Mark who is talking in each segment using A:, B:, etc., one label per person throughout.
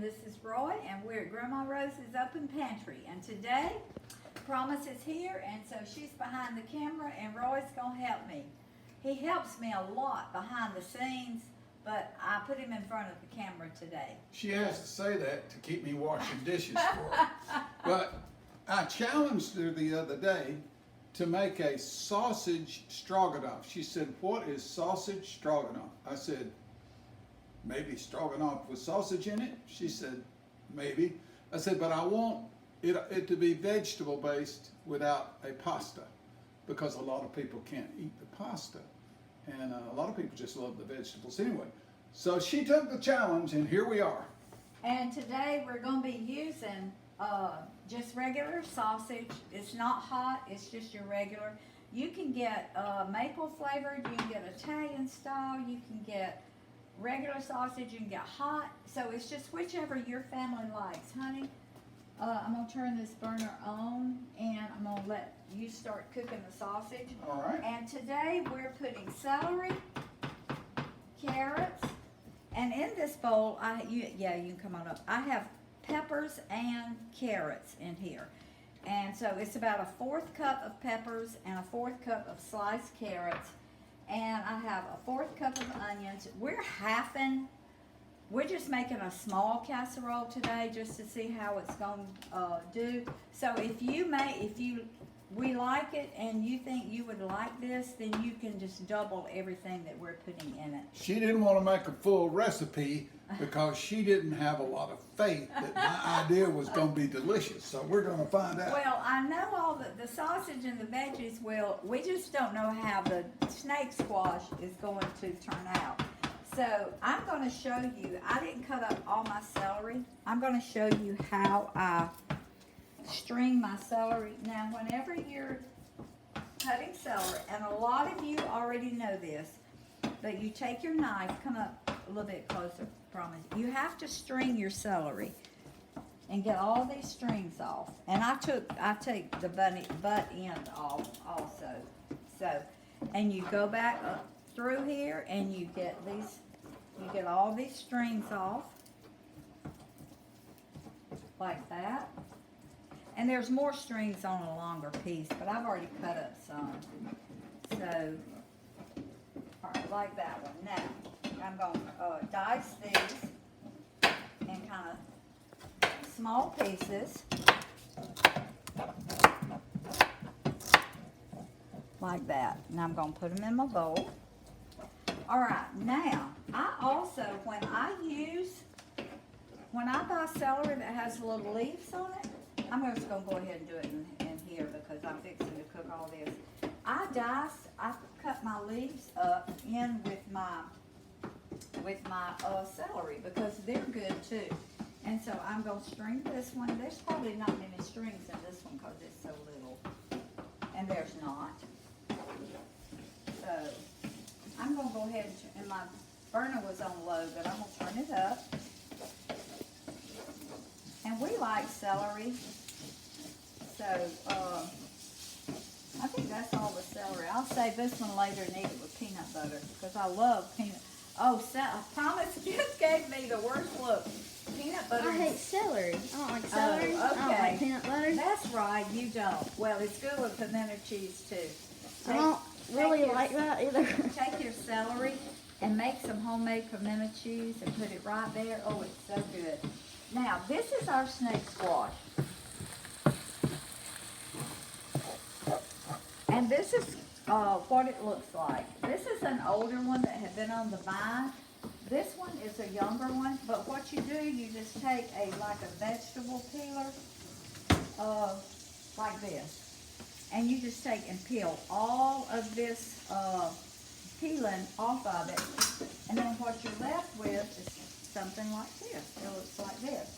A: and this is Roy, and we're at Grandma Rose's Open Pantry. And today, Promise is here, and so she's behind the camera, and Roy's gonna help me. He helps me a lot behind the scenes, but I put him in front of the camera today.
B: She has to say that to keep me washing dishes for her. But I challenged her the other day to make a sausage stroganoff. She said, "What is sausage stroganoff?" I said, "Maybe stroganoff with sausage in it." She said, "Maybe." I said, "But I want it to be vegetable based without a pasta, because a lot of people can't eat the pasta, and a lot of people just love the vegetables anyway." So she took the challenge, and here we are.
A: And today we're gonna be using just regular sausage. It's not hot, it's just your regular. You can get maple flavored, you can get Italian style, you can get regular sausage, you can get hot. So it's just whichever your family likes, honey. I'm gonna turn this burner on, and I'm gonna let you start cooking the sausage.
B: All right.
A: And today we're putting celery, carrots, and in this bowl, you can come on up. I have peppers and carrots in here. And so it's about a 1/4 cup of peppers and a 1/4 cup of sliced carrots. And I have a 1/4 cup of onions. We're just making a small casserole today just to see how it's going to do. So if we like it and you think you would like this, then you can just double everything that we're putting in it.
B: She didn't want to make a full recipe because she didn't have a lot of faith that my idea was going to be delicious. So we're going to find out.
A: Well, I know all the sausage and the veggies will. We just don't know how the snake squash is going to turn out. So I'm going to show you. I didn't cut up all my celery. I'm going to show you how I string my celery. Now, whenever you're cutting celery, and a lot of you already know this, but you take your knife, come up a little bit closer, promise. You have to string your celery and get all these strings off. And I take the butt end off also. So, and you go back up through here, and you get all these strings off like that. And there's more strings on a longer piece, but I've already cut up some. So, all right, like that one. Now, I'm going to dice these in kind of small pieces. Like that. And I'm going to put them in my bowl. All right, now, I also, when I buy celery that has little leaves on it, I'm just going to go ahead and do it in here because I'm fixing to cook all this. I cut my leaves up in with my celery because they're good too. And so I'm going to string this one. There's probably not many strings in this one because it's so little. And there's not. So I'm going to go ahead and my burner was on low, but I'm going to turn it up. And we like celery. So I think that's all the celery. I'll save this one later and eat it with peanut butter because I love peanut. Oh, Thomas just gave me the worst look. Peanut butter.
C: I hate celery. I don't like celery.
A: Oh, okay.
C: I don't like peanut butter.
A: That's right, you don't. Well, it's good with pimento cheese too.
C: I don't really like that either.
A: Take your celery and make some homemade pimento cheese and put it right there. Oh, it's so good. Now, this is our snake squash. And this is what it looks like. This is an older one that had been on the vine. This one is a younger one, but what you do, you just take like a vegetable peeler, like this. And you just take and peel all of this peeling off of it. And then what you're left with is something like this. It looks like this.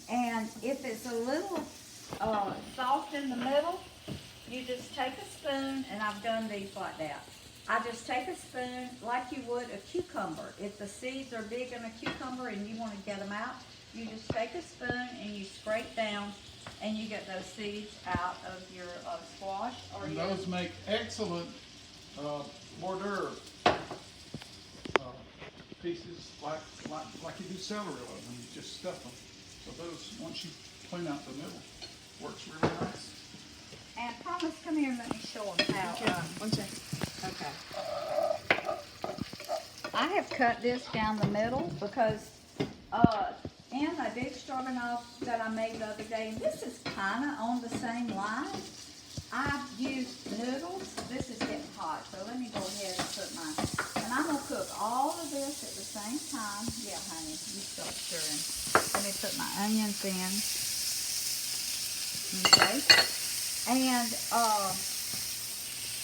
A: And if it's a little soft in the middle, you just take a spoon, and I've done these like that. I just take a spoon like you would a cucumber. If the seeds are big in a cucumber and you want to get them out, you just take a spoon and you scrape down, and you get those seeds out of your squash. Or
B: And those make excellent hors d'oeuvre pieces like like you do celery oil, and you just stuff them. So those, once you clean out the middle, works really nice.
A: And Thomas, come here and let me show them how.
C: One second.
A: Okay. I have cut this down the middle because in a big stroganoff that I made the other day, and this is kind of on the same line, I've used noodles. This is getting hot, so let me go ahead and put mine. And I'm going to cook all of this at the same time. Yeah, honey, you start stirring. Let me put my onions in. Okay. And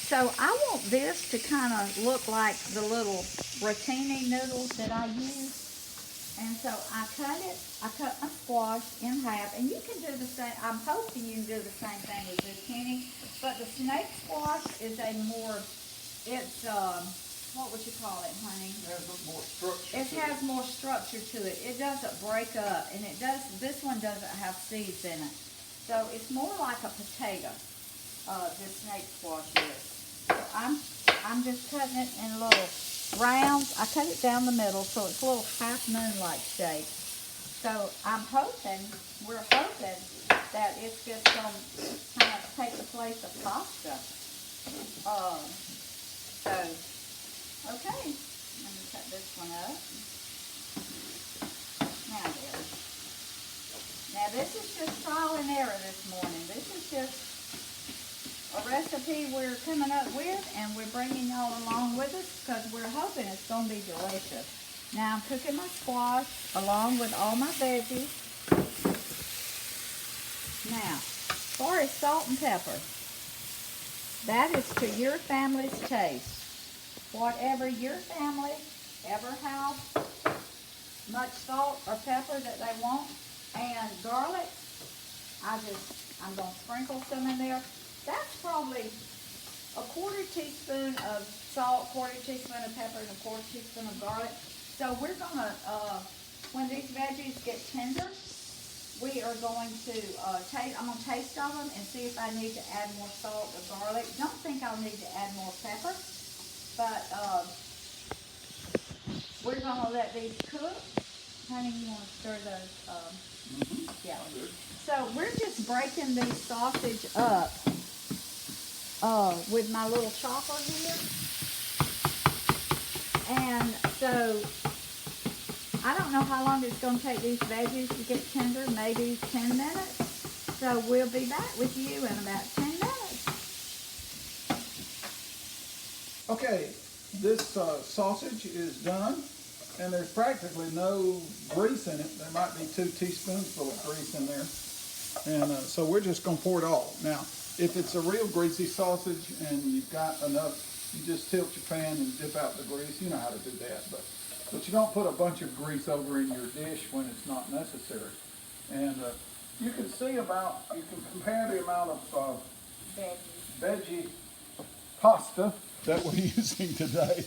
A: so I want this to kind of look like the little rotini noodles that I use. And so I cut my squash in half, and you can do the same. I'm hoping you can do the same thing with zucchini, but the snake squash is a more, it's, what would you call it, honey?
B: It has more structure.
A: It has more structure to it. It doesn't break up, and this one doesn't have seeds in it. So it's more like a potato, this snake squash is. So I'm just cutting it in little rounds. I cut it down the middle so it's a little half moon-like shape. So we're hoping that it's just going to kind of take the place of pasta. Okay, let me cut this one up. Now this is just trial and error this morning. This is just a recipe we're coming up with, and we're bringing y'all along with us because we're hoping it's going to be delicious. Now I'm cooking my squash along with all my veggies. Now, as far as salt and pepper, that is to your family's taste. Whatever your family ever have, much salt or pepper that they want, and garlic, I'm going to sprinkle some in there. That's probably a quarter teaspoon of salt, quarter teaspoon of pepper, and a quarter teaspoon of garlic. So we're going to, when these veggies get tender, we are going to I'm going to taste of them and see if I need to add more salt or garlic. Don't think I'll need to add more pepper, but we're going to let these cook. Honey, you want to stir those? Yeah. So we're just breaking these sausage up with my little chopper here. And so I don't know how long it's going to take these veggies to get tender, maybe 10 minutes. So we'll be back with you in about 10 minutes.
B: Okay, this sausage is done, and there's practically no grease in it. There might be 2 teaspoonsful of grease in there. And so we're just going to pour it all. Now, if it's a real greasy sausage and you've got enough, you just tilt your pan and dip out the grease. You know how to do that. But you don't put a bunch of grease over in your dish when it's not necessary. And you can see you can compare the amount of veggie pasta that we're using today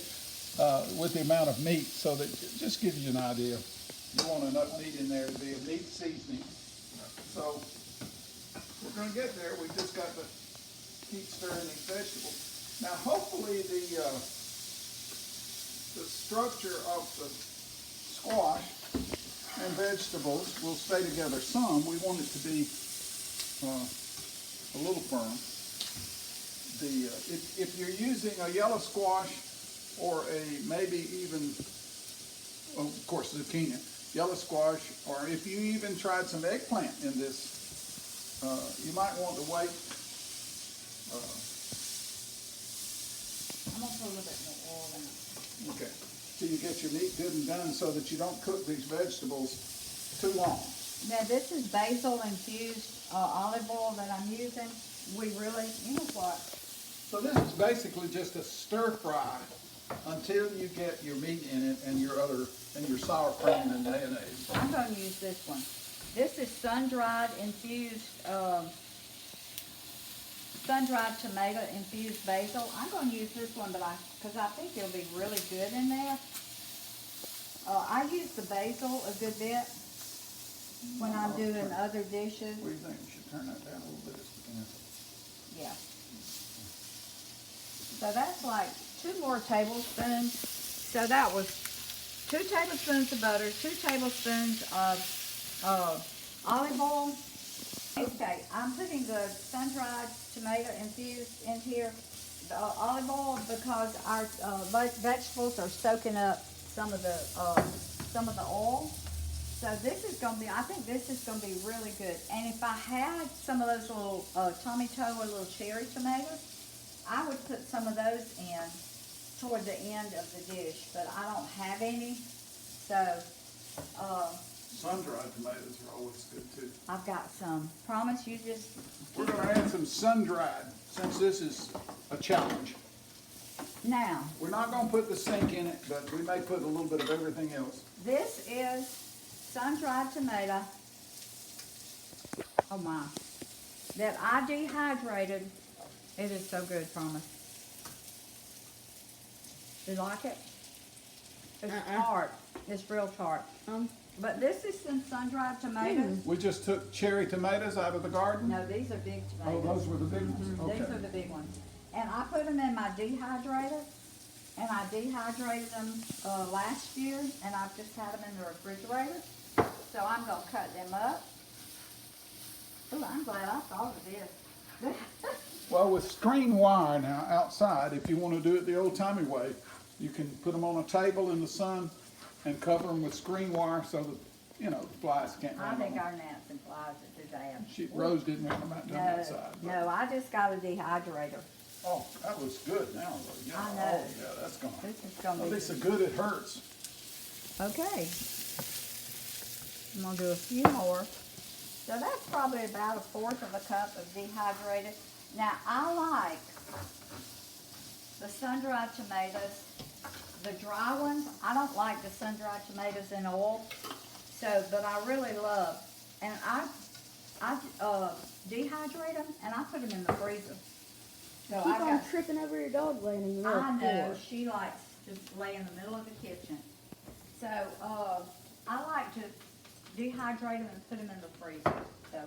B: with the amount of meat, so that it just gives you an idea. You want enough meat in there to be a meat seasoning. So we're going to get there. We just got to keep stirring these vegetables. Now, hopefully the structure of the squash and vegetables will stay together some. We want it to be a little firm. If you're using a yellow squash or maybe even, well, of course, zucchini, yellow squash, or if you even tried some eggplant in this, you might want to wait.
A: I'm going to put a little bit more oil in it.
B: Okay, till you get your meat good and done so that you don't cook these vegetables too long.
A: Now this is basil infused olive oil that I'm using. We really, you know what?
B: So this is basically just a stir fry until you get your meat in it and your sour cream and mayonnaise.
A: I'm going to use this one. This is sun-dried infused, sun-dried tomato infused basil. I'm going to use this one, because I think it'll be really good in there. I use the basil a good bit when I'm doing other dishes.
B: What do you think? We should turn that down a little bit.
A: Yeah. So that's like 2 more tablespoons. So that was 2 tablespoons of butter, 2 tablespoons of olive oil. Okay, I'm putting the sun-dried tomato infused in here, the olive oil, because our vegetables are soaking up some of the oil. So this is gonna be, I think this is gonna be really good. And if I had some of those little tomato or little cherry tomatoes, I would put some of those in toward the end of the dish, but I don't have any. So,
B: Sun-dried tomatoes are always good too.
A: I've got some. Promise you just.
B: We're gonna add some sun-dried, since this is a challenge.
A: Now,
B: We're not gonna put the sink in it, but we may put a little bit of everything else.
A: this is sun-dried tomato. Oh my. That I dehydrated. It is so good, promise. You like it? It's tart. It's real tart. But this is some sun-dried tomatoes.
B: We just took cherry tomatoes out of the garden?
A: No, these are big
B: Oh,
A: tomatoes.
B: those were the big ones?
A: These
B: Okay.
A: are the big ones. And I put them in my dehydrator. And I dehydrated them last year. And I've just had them in the refrigerator. So I'm going to cut them up. Ooh, I'm glad I thought of this.
B: Well, with string wire now outside, if you want to do it the old-timey way, you can put them on a table in the sun and cover them with screen wire so that, you know, the flies can't
A: I
B: run on
A: think
B: them.
A: our gnats and flies are too bad.
B: Rose didn't want them out down that side. but-
A: No, I just got a dehydrator.
B: Oh, that was good now, though. Yeah,
A: I know.
B: Oh, yeah, that's gonna,
A: This is going
B: at
A: to be
B: least so good it hurts.
A: okay. I'm going to do a few more. So that's probably about 1/4 of a cup of dehydrated. Now, I like the sun-dried tomatoes. The dry ones, I don't like the sun-dried tomatoes in oil. So, but I really love, and I dehydrate them and I put them in the freezer. So
C: Keep
A: I
C: on
A: got,
C: tripping over your dog laying in the middle
A: I
C: of the
A: know,
C: floor.
A: she likes to lay in the middle of the kitchen. So, I like to dehydrate them and put them in the freezer. So,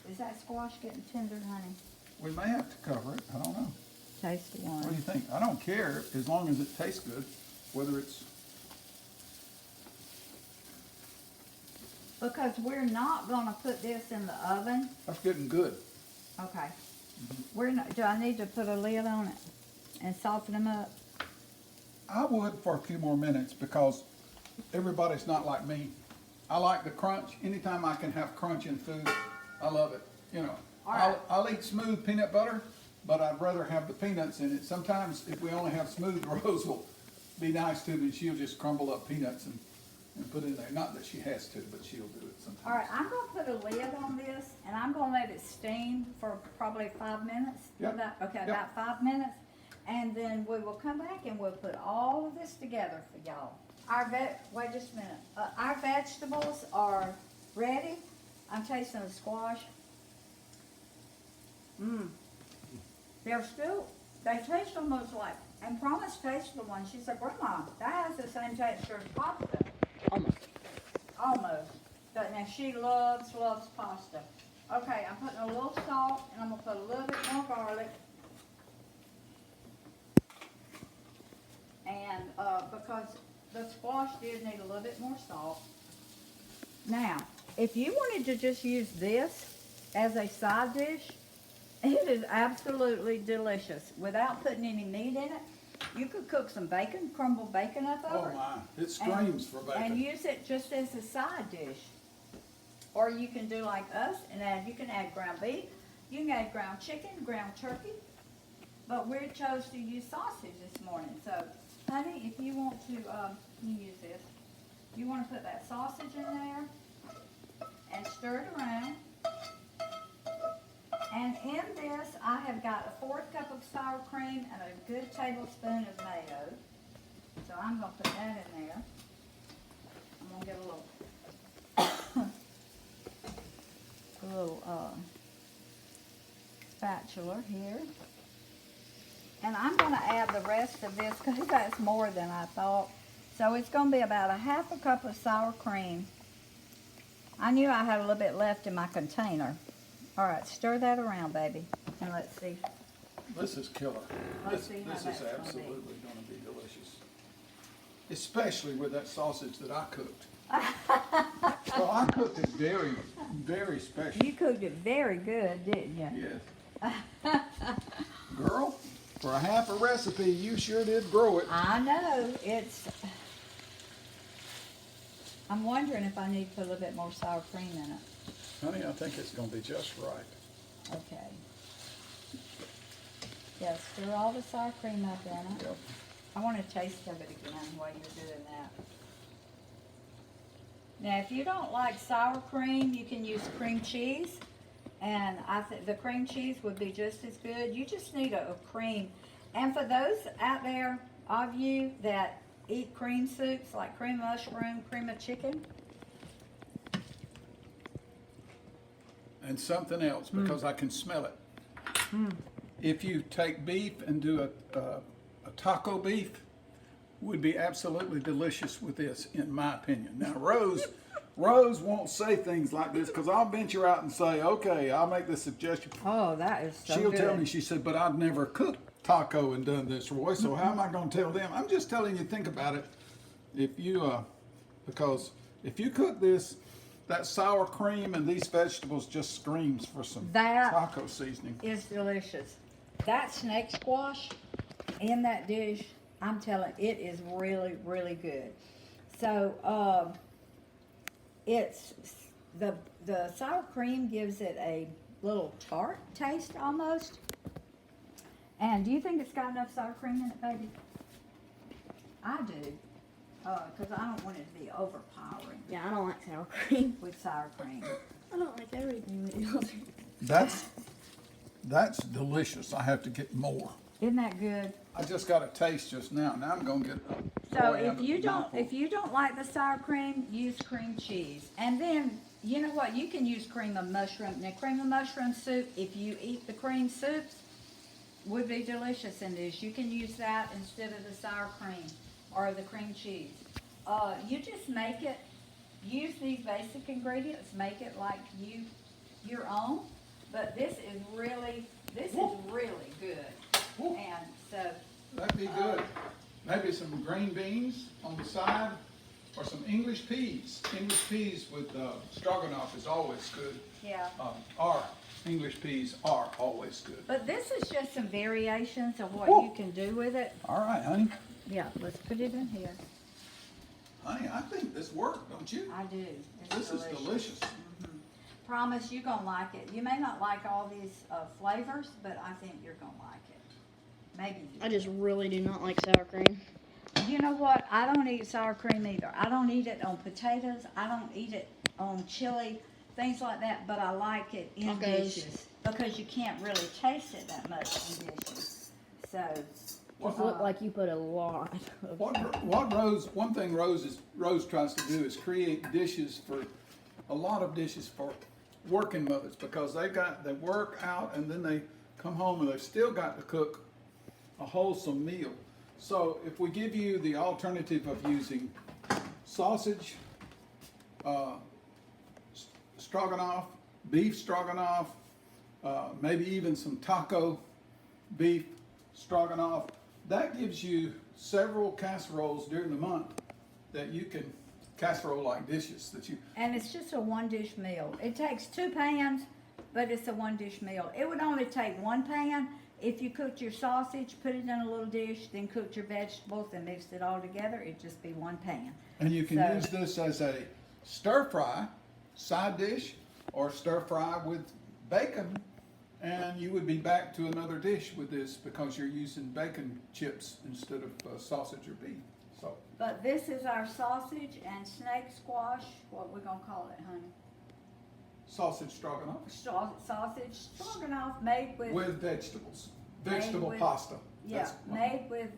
A: is that squash getting tender, honey?
B: We may have to cover it, I don't know.
A: Tasty
B: What do
A: one.
B: you think? I don't care, as long as it tastes good, whether it's,
A: Because we're not gonna put this in the oven.
B: that's getting good.
A: Okay. We're not, do I need to put a lid on it and soften them up?
B: I would for a few more minutes because everybody's not like me. I like the crunch. Anytime I can have crunch in food, I love it. You know,
A: All right.
B: I'll eat smooth peanut butter, but I'd rather have the peanuts in it. Sometimes if we only have smooth, Rose will be nice to me. She'll just crumble up peanuts and put in there. Not that she has to, but she'll do it sometimes.
A: All right, I'm gonna put a lid on this and I'm gonna let it steam for probably 5 minutes.
B: Yep.
A: Okay,
B: Yep.
A: about 5 minutes. And then we will come back and we'll put all of this together for y'all. Wait just a minute. Our vegetables are ready. I'm tasting the squash. They taste almost like, and Promise tasted the one. She said, Grandma, that has the same texture as pasta. Almost. But now she loves pasta. Okay, I'm putting a little salt and I'm gonna put a little bit more garlic. And, because the squash did need a little bit more salt. Now, if you wanted to just use this as a side dish, it is absolutely delicious. Without putting any meat in it, you could cook some bacon, crumble bacon up over
B: Oh
A: it.
B: my, it screams for
A: And
B: bacon.
A: use it just as a side dish. Or you can do like us and you can add ground beef, you can add ground chicken, ground turkey. But we chose to use sausage this morning. So, honey, if you want to, you use this. You want to put that sausage in there and stir it around. And in this, I have got a 1/4 cup of sour cream and a good tablespoon of mayo. So I'm going to put that in there. I'm going to get a little spatula here. And I'm going to add the rest of this because that's more than I thought. So it's going to be about a 1/2 cup of sour cream. I knew I had a little bit left in my container. All right, stir that around, baby. And let's see.
B: This is killer.
A: Let's see how
B: This
A: that's
B: is
A: gonna be.
B: absolutely gonna be delicious. especially with that sausage that I cooked. So I cooked it very, very special.
A: You cooked it very good, didn't you?
B: Yes. Girl, for a half a recipe, you sure did grow it.
A: I know, I'm wondering if I need to put a little bit more sour cream in it.
B: Honey, I think it's gonna be just right.
A: Okay. Yeah, stir all the sour cream up in it.
B: Yep.
A: I want a taste of it again while you're doing that. Now, if you don't like sour cream, you can use cream cheese. And I think the cream cheese would be just as good. You just need a cream. And for those out there of you that eat cream soups, like cream of mushroom, cream of chicken,
B: And something else, because I can smell it. If you take beef and do a taco beef, would be absolutely delicious with this, in my opinion. Now, Rose won't say things like this because I'll venture out and say, okay, I'll make this suggestion.
A: oh, that is so
B: She'll
A: good.
B: tell me, she said, but I've never cooked taco and done this, Roy, so how am I going to tell them? I'm just telling you, think about it. If you, because if you cook this, that sour cream and these vegetables just screams for some
A: That
B: taco seasoning.
A: is delicious. That snake squash in that dish, I'm telling you, it is really, really good. So, it's the sour cream gives it a little tart taste almost. And do you think it's got enough sour cream in it, baby? I do, because I don't want it to be overpowering
C: Yeah, I don't like sour cream.
A: with sour cream.
C: I don't like everything.
B: That's delicious. I have to get more.
A: Isn't that good?
B: I just got a taste just now. Now I'm gonna get.
A: So if you don't like the sour cream, use cream cheese. And then you know what? You can use cream of mushroom. Now cream of mushroom soup, if you eat the cream soups, would be delicious in this. You can use that instead of the sour cream or the cream cheese. You just make it. Use these basic ingredients. Make it like your own. But this is really good. And so.
B: That'd be good. Maybe some green beans on the side, or some English peas. English peas with stroganoff is always good.
A: Yeah.
B: Or English peas are always good.
A: But this is just some variations of what
B: Woo.
A: you can do with it.
B: All right, honey.
A: Yeah, let's put it in here.
B: Honey, I think this worked, don't you?
A: I do. It's
B: This is delicious.
A: Promise you gonna like it. You may not like all these flavors, but I think you're gonna like it. Maybe you.
C: I just really do not like sour cream.
A: You know what? I don't eat sour cream either. I don't eat it on potatoes. I don't eat it on chili, things like that. But I like it in
C: Tacos.
A: dishes because you can't really taste it that much in dishes. So.
C: Just look like you put a lot of.
B: One thing Rose tries to do is create dishes a lot of dishes for working mothers, because they work out and then they come home and they've still got to cook a wholesome meal. So if we give you the alternative of using sausage, stroganoff, beef stroganoff, maybe even some taco beef stroganoff, that gives you several casseroles during the month that you can casserole-like dishes that you.
A: And it's just a one dish meal. It takes 2 pans, but it's a one dish meal. It would only take 1 pan if you cooked your sausage, put it in a little dish, then cooked your vegetables and mixed it all together. It'd just be 1 pan.
B: And you can
A: So-
B: use this as a stir fry side dish, or stir fry with bacon, and you would be back to another dish with this because you're using bacon chips instead of sausage or beef. So
A: But this is our sausage and snake squash, what we gonna call it, honey?
B: sausage stroganoff
A: Sausage stroganoff made
B: with vegetables, vegetable
A: with-
B: pasta.
A: yeah,
B: That's-
A: made with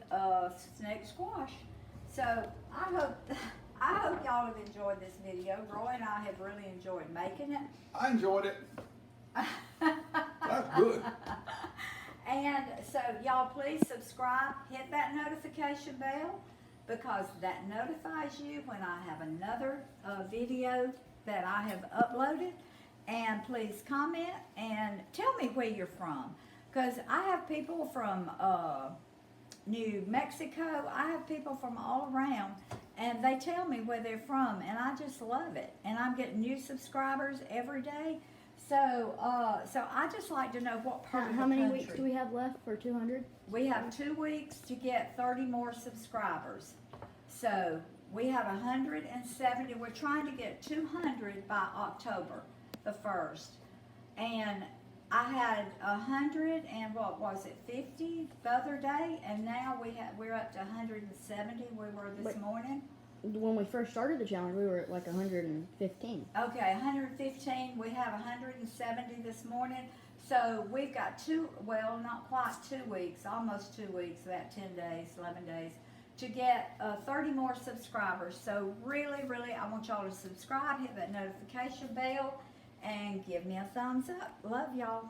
A: snake squash. So I hope y'all have enjoyed this video. Roy and I have really enjoyed making it.
B: I enjoyed it. That's good.
A: And so y'all please subscribe, hit that notification bell, because that notifies you when I have another video that I have uploaded. And please comment and tell me where you're from, because I have people from New Mexico. I have people from all around, and they tell me where they're from, and I just love it. And I'm getting new subscribers every day. So, so I just like to know what part of the
C: How many
A: country.
C: weeks do we have left for 200?
A: We have 2 weeks to get 30 more subscribers. So we have 170. We're trying to get 200 by October the 1st. And I had 100 and what was it, 50 the other day, and now we're up to 170. We were this
C: Wait.
A: morning.
C: When we first started the challenge, we were at like 115.
A: Okay, 115. We have 170 this morning. So we've got not quite 2 weeks, almost 2 weeks, about 10 days, 11 days, to get 30 more subscribers. So really, really, I want y'all to subscribe, hit that notification bell, and give me a thumbs up. Love y'all.